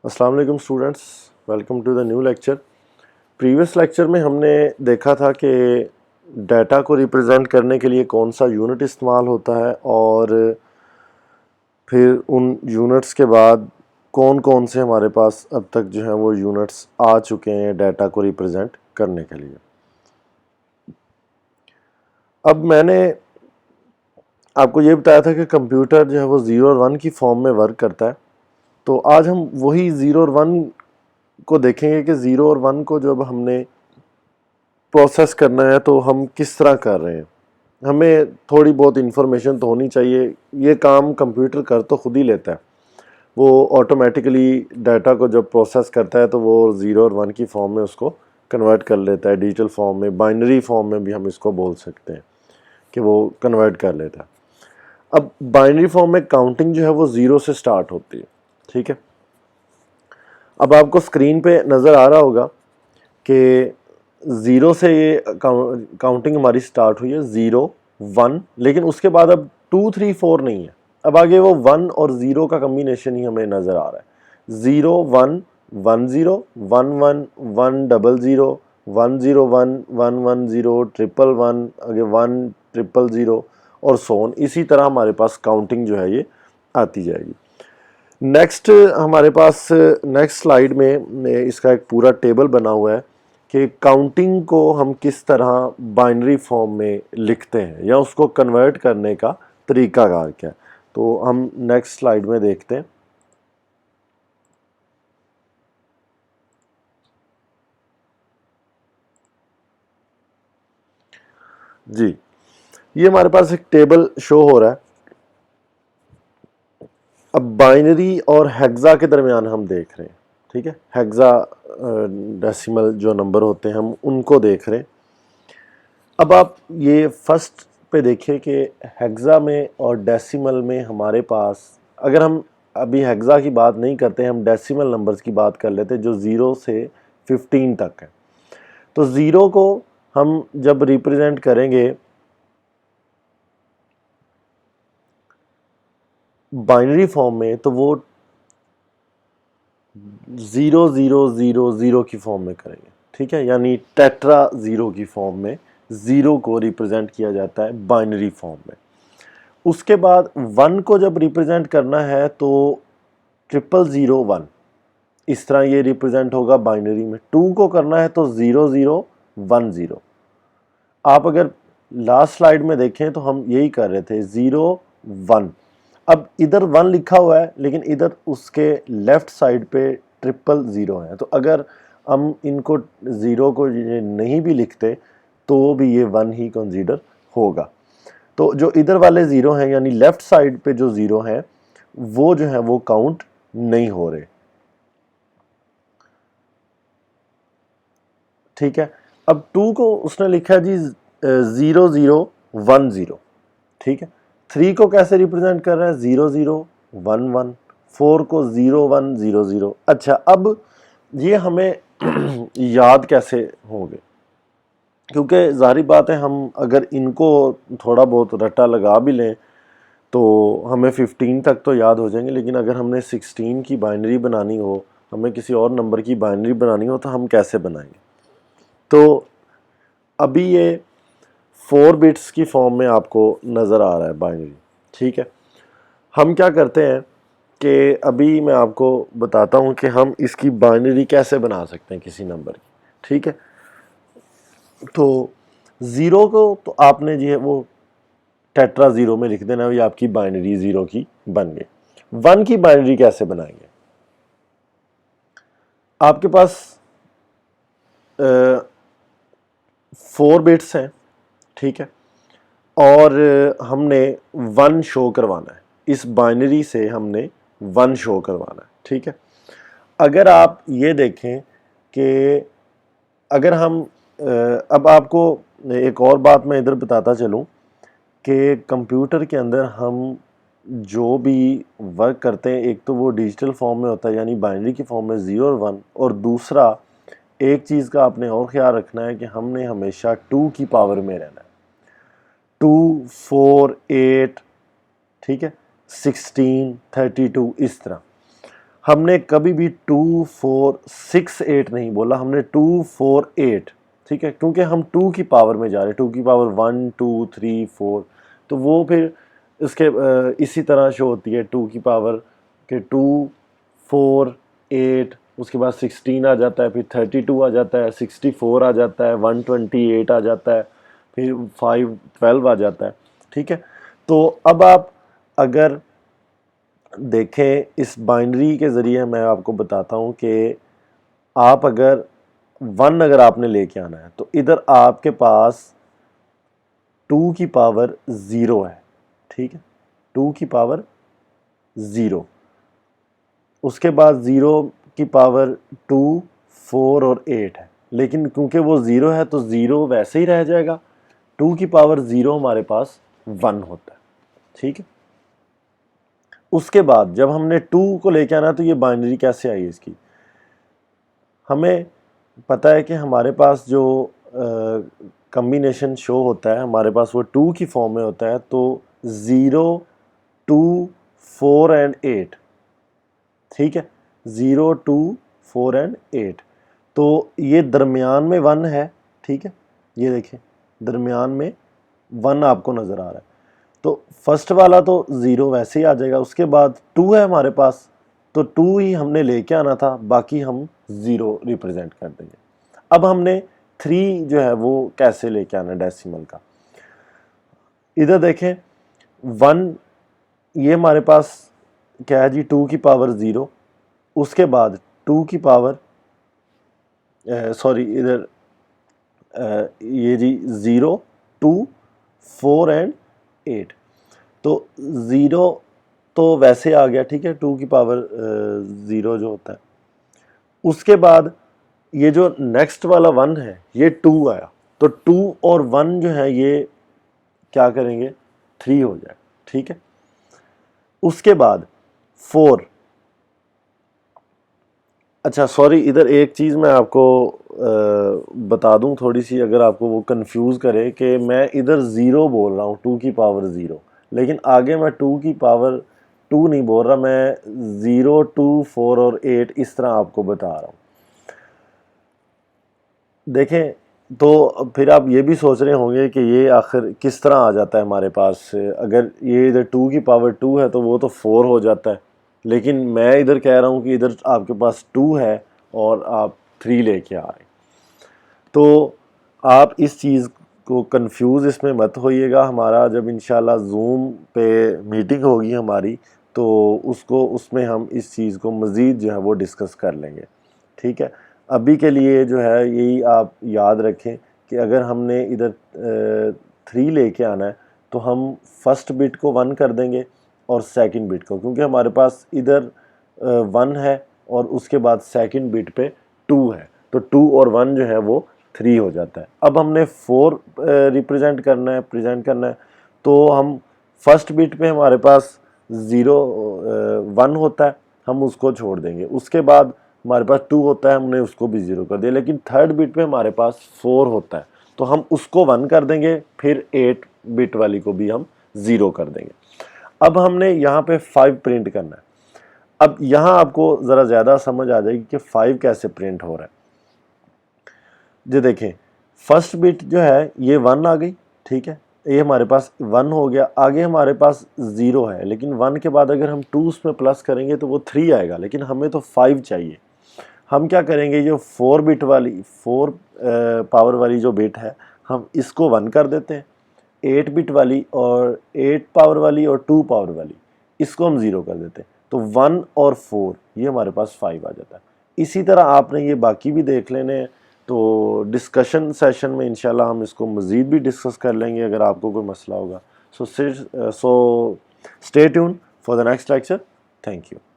अस्सलाम वालेकुम students, welcome to the new lecture. Previous lecture में हमने देखा था कि डाटा को रिप्रेजेंट करने के लिए कौन सा यूनिट इस्तेमाल होता है और फिर उन यूनिट्स के बाद कौन कौन से हमारे पास अब तक जो है वो यूनिट्स आ चुके हैं डाटा को रिप्रेजेंट करने के लिए। अब मैंने आपको ये बताया था कि कंप्यूटर जो है वो 0 और 1 की फॉर्म में वर्क करता है, तो आज हम वही 0 और 1 को देखेंगे कि 0 और 1 को जब हमने प्रोसेस करना है तो हम किस तरह कर रहे हैं। हमें थोड़ी बहुत इन्फॉर्मेशन तो होनी चाहिए। ये काम कंप्यूटर कर तो खुद ही लेता है, वो ऑटोमेटिकली डाटा को जब प्रोसेस करता है तो वो 0 और 1 की फॉर्म में उसको कन्वर्ट कर लेता है, डिजिटल फॉर्म में, बाइनरी फॉर्म में भी हम इसको बोल सकते हैं कि वो कन्वर्ट कर लेता है। अब बाइनरी फॉर्म में काउंटिंग जो है वो 0 से स्टार्ट होती है, ठीक है। अब आपको स्क्रीन पे नज़र आ रहा होगा कि 0 से ये काउंटिंग हमारी स्टार्ट हुई है, 0 1, लेकिन उसके बाद अब 2 3 4 नहीं है, अब आगे वो 1 और 0 का कम्बिनेशन ही हमें नज़र आ रहा है। 0 1 1 0 1 1 1 0 0 1 0 1 1 1 0 1 1 आगे 1 0 0 और सोन। इसी तरह हमारे पास काउंटिंग जो है ये आती जाएगी। नेक्स्ट हमारे पास नेक्स्ट स्लाइड में इसका एक पूरा टेबल बना हुआ है कि काउंटिंग को हम किस तरह बाइनरी फॉर्म में लिखते हैं या उसको कन्वर्ट करने का तरीकाकार क्या है। तो हम नेक्स्ट स्लाइड में देखते हैं। जी, ये हमारे पास एक टेबल शो हो रहा है। अब बाइनरी और हेक्सा के दरमियान हम देख रहे हैं, ठीक है। हेक्सा डेसिमल जो नंबर होते हैं हम उनको देख रहे हैं। अब आप ये फर्स्ट पे देखिए कि हेक्सा में और डेसिमल में हमारे पास, अगर हम अभी हेक्सा की बात नहीं करते, हम डेसिमल नंबर्स की बात कर लेते जो 0 से 15 तक है। तो 0 को हम जब रिप्रेजेंट करेंगे बाइनरी फॉर्म में तो वो 0 0 0 0 की फॉर्म में करेंगे, ठीक है। यानी टेट्रा 0 की फॉर्म में 0 को रिप्रेजेंट किया जाता है बाइनरी फॉर्म में। उसके बाद 1 को जब रिप्रेजेंट करना है तो 0 0 1, इस तरह ये रिप्रेजेंट होगा बाइनरी में। 2 को करना है तो 0 0 1 0। आप अगर लास्ट स्लाइड में देखें तो हम यही कर रहे थे, 0 1। अब इधर 1 लिखा हुआ है लेकिन इधर उसके लेफ्ट साइड पे 0 0 है, तो अगर हम इनको 0 को ये नहीं भी लिखते तो भी ये 1 ही कंसीडर होगा। तो जो इधर वाले 0 हैं यानी लेफ्ट साइड पे जो 0 हैं वो जो है वो काउंट नहीं हो रहे, ठीक है। अब 2 को उसने लिखा जी 0 0 1 0, ठीक है। 3 को कैसे रिप्रेजेंट कर रहा है, 0 0 1 1। 4 को 0 1 0 0। अच्छा, अब ये हमें याद कैसे होंगे, क्योंकि जाहिर बात है हम अगर इनको थोड़ा बहुत रट्टा लगा भी लें तो हमें 15 तक तो याद हो जाएंगे, लेकिन अगर हमने 16 की बाइनरी बनानी हो, हमें किसी और नंबर की बाइनरी बनानी हो तो हम कैसे बनाएंगे। तो अभी ये 4 बिट्स की फॉर्म में आपको नज़र आ रहा है बाइनरी, ठीक है। हम क्या करते हैं कि अभी मैं आपको बताता हूँ कि हम इसकी बाइनरी कैसे बना सकते हैं किसी नंबर की, ठीक है। तो 0 को तो आपने जो है वो टेट्रा 0 में लिख देना, ये आपकी बाइनरी 0 की बन गई। 1 की बाइनरी कैसे बनाएंगे, आपके पास 4 बिट्स हैं, ठीक है, और हमने 1 शो करवाना है, इस बाइनरी से हमने 1 शो करवाना है, ठीक है। अगर आप ये देखें कि अगर हम अब आपको एक और बात मैं इधर बताता चलूं कि कंप्यूटर के अंदर हम जो भी वर्क करते हैं, एक तो वो डिजिटल फॉर्म में होता है यानी बाइनरी की फॉर्म में 0 और 1, और दूसरा एक चीज़ का आपने और ख्याल रखना है कि हमने हमेशा 2 की पावर में रहना है। 2 4 8, ठीक है, 16 32 इस तरह। ہم نے کبھی بھی 2 4 6 8 نہیں بولا, ہم نے 2 4 8, ٹھیک ہے, کیونکہ ہم 2 کی پاور میں جا رہے ہیں, 2 کی پاور 1 2 3 4, تو وہ پھر اس کے اسی طرح شو ہوتی ہے 2 کی پاور کہ 2 4 8, اس کے بعد 16 آ جاتا ہے, پھر 32 آ جاتا ہے, 64 آ جاتا ہے, 128 آ جاتا ہے, پھر 512 آ جاتا ہے, ٹھیک ہے. تو اب آپ اگر دیکھیں اس بائنری کے ذریعے میں آپ کو بتاتا ہوں کہ آپ اگر 1 اگر آپ نے لے کے آنا ہے تو ادھر آپ کے پاس 2 کی پاور 0 ہے, ٹھیک ہے, 2 کی پاور 0, اس کے بعد 0 کی پاور 2 4 اور 8 ہے, لیکن کیونکہ وہ 0 ہے تو 0 ویسے ہی رہ جائے گا, 2 کی پاور 0 ہمارے پاس 1 ہوتا ہے, ٹھیک ہے. اس کے بعد جب ہم نے 2 کو لے کے آنا تو یہ بائنری کیسے آئی اس کی, ہمیں پتہ ہے کہ ہمارے پاس جو کمبینیشن شو ہوتا ہے ہمارے پاس وہ 2 کی فارم میں ہوتا ہے, تو 0 2 4 اینڈ 8, ٹھیک ہے, 0 2 4 اینڈ 8, تو یہ درمیان میں 1 ہے, ٹھیک ہے, یہ دیکھیں درمیان میں 1 آپ کو نظر آ رہا ہے, تو فرسٹ والا تو 0 ویسے ہی آ جائے گا, اس کے بعد 2 ہے ہمارے پاس تو 2 ہی ہم نے لے کے آنا تھا, باقی ہم 0 ریپرزینٹ کر دیں گے. اب ہم نے 3 جو ہے وہ کیسے لے کے آنا ڈیسیمل کا, ادھر دیکھیں 1 یہ ہمارے پاس کیا ہے جی 2 کی پاور 0, اس کے بعد 2 کی پاور سوری ادھر یہ جی 0 2 4 اینڈ 8, تو 0 تو ویسے آ گیا, ٹھیک ہے, 2 کی پاور 0 جو ہوتا ہے, اس کے بعد یہ جو نیکسٹ والا 1 ہے یہ 2 آیا, تو 2 اور 1 جو ہے یہ کیا کریں گے 3 ہو جائے, ٹھیک ہے. اس کے بعد 4, اچھا سوری ادھر ایک چیز میں آپ کو بتا دوں تھوڑی سی, اگر آپ کو وہ کنفیوز کرے کہ میں ادھر 0 بول رہا ہوں 2 کی پاور 0, لیکن آگے میں 2 کی پاور 2 نہیں بول رہا, میں 0 2 4 اور 8 اس طرح آپ کو بتا رہا ہوں. دیکھیں تو پھر آپ یہ بھی سوچ رہے ہوں گے کہ یہ آخر کس طرح آ جاتا ہے ہمارے پاس, اگر یہ ادھر 2 کی پاور 2 ہے تو وہ تو 4 ہو جاتا ہے, لیکن میں ادھر کہہ رہا ہوں کہ ادھر آپ کے پاس 2 ہے اور آپ 3 لے کے آ رہے ہیں. تو آپ اس چیز کو کنفیوز اس میں مت ہوئیے گا, ہمارا جب انشاءاللہ زوم پہ میٹنگ ہوگی ہماری تو اس میں ہم اس چیز کو مزید جو ہے وہ ڈسکس کر لیں گے, ٹھیک ہے. ابھی کے لیے جو ہے یہی آپ یاد رکھیں کہ اگر ہم نے ادھر 3 لے کے آنا ہے تو ہم فرسٹ بٹ کو 1 کر دیں گے اور سیکنڈ بٹ کو, کیونکہ ہمارے پاس ادھر 1 ہے اور اس کے بعد سیکنڈ بٹ پہ 2 ہے, تو 2 اور 1 جو ہے وہ 3 ہو جاتا ہے. اب ہم نے 4 ریپرزینٹ کرنا ہے تو ہم فرسٹ بٹ پہ ہمارے پاس 1 ہوتا ہے, ہم اس کو چھوڑ دیں گے, اس کے بعد ہمارے پاس 2 ہوتا ہے, ہم نے اس کو بھی 0 کر دیا, لیکن تھرڈ بٹ پہ ہمارے پاس 4 ہوتا ہے تو ہم اس کو 1 کر دیں گے, پھر 8 بٹ والی کو بھی ہم 0 کر دیں گے. اب ہم نے یہاں پہ 5 پرنٹ کرنا ہے. اب یہاں آپ کو ذرا زیادہ سمجھ آ جائے گی کہ 5 کیسے پرنٹ ہو رہا ہے. جو دیکھیں فرسٹ بٹ جو ہے یہ 1 آ گئی, ٹھیک ہے, یہ ہمارے پاس 1 ہو گیا, آگے ہمارے پاس 0 ہے, لیکن 1 کے بعد اگر ہم 2 اس میں پلس کریں گے تو وہ 3 آئے گا, لیکن ہمیں تو 5 چاہیے. ہم کیا کریں گے, جو 4 بٹ والی 4 پاور والی جو بٹ ہے ہم اس کو 1 کر دیتے ہیں, 8 بٹ والی اور 8 پاور والی اور 2 پاور والی اس کو ہم 0 کر دیتے ہیں, تو 1 اور 4 یہ ہمارے پاس 5 آ جاتا ہے. اسی طرح آپ نے یہ باقی بھی دیکھ لینے ہیں, تو ڈسکشن سیشن میں انشاءاللہ ہم اس کو مزید بھی ڈسکس کر لیں گے اگر آپ کو کوئی مسئلہ ہوگا. So stay tune for the next lecture. Thank you.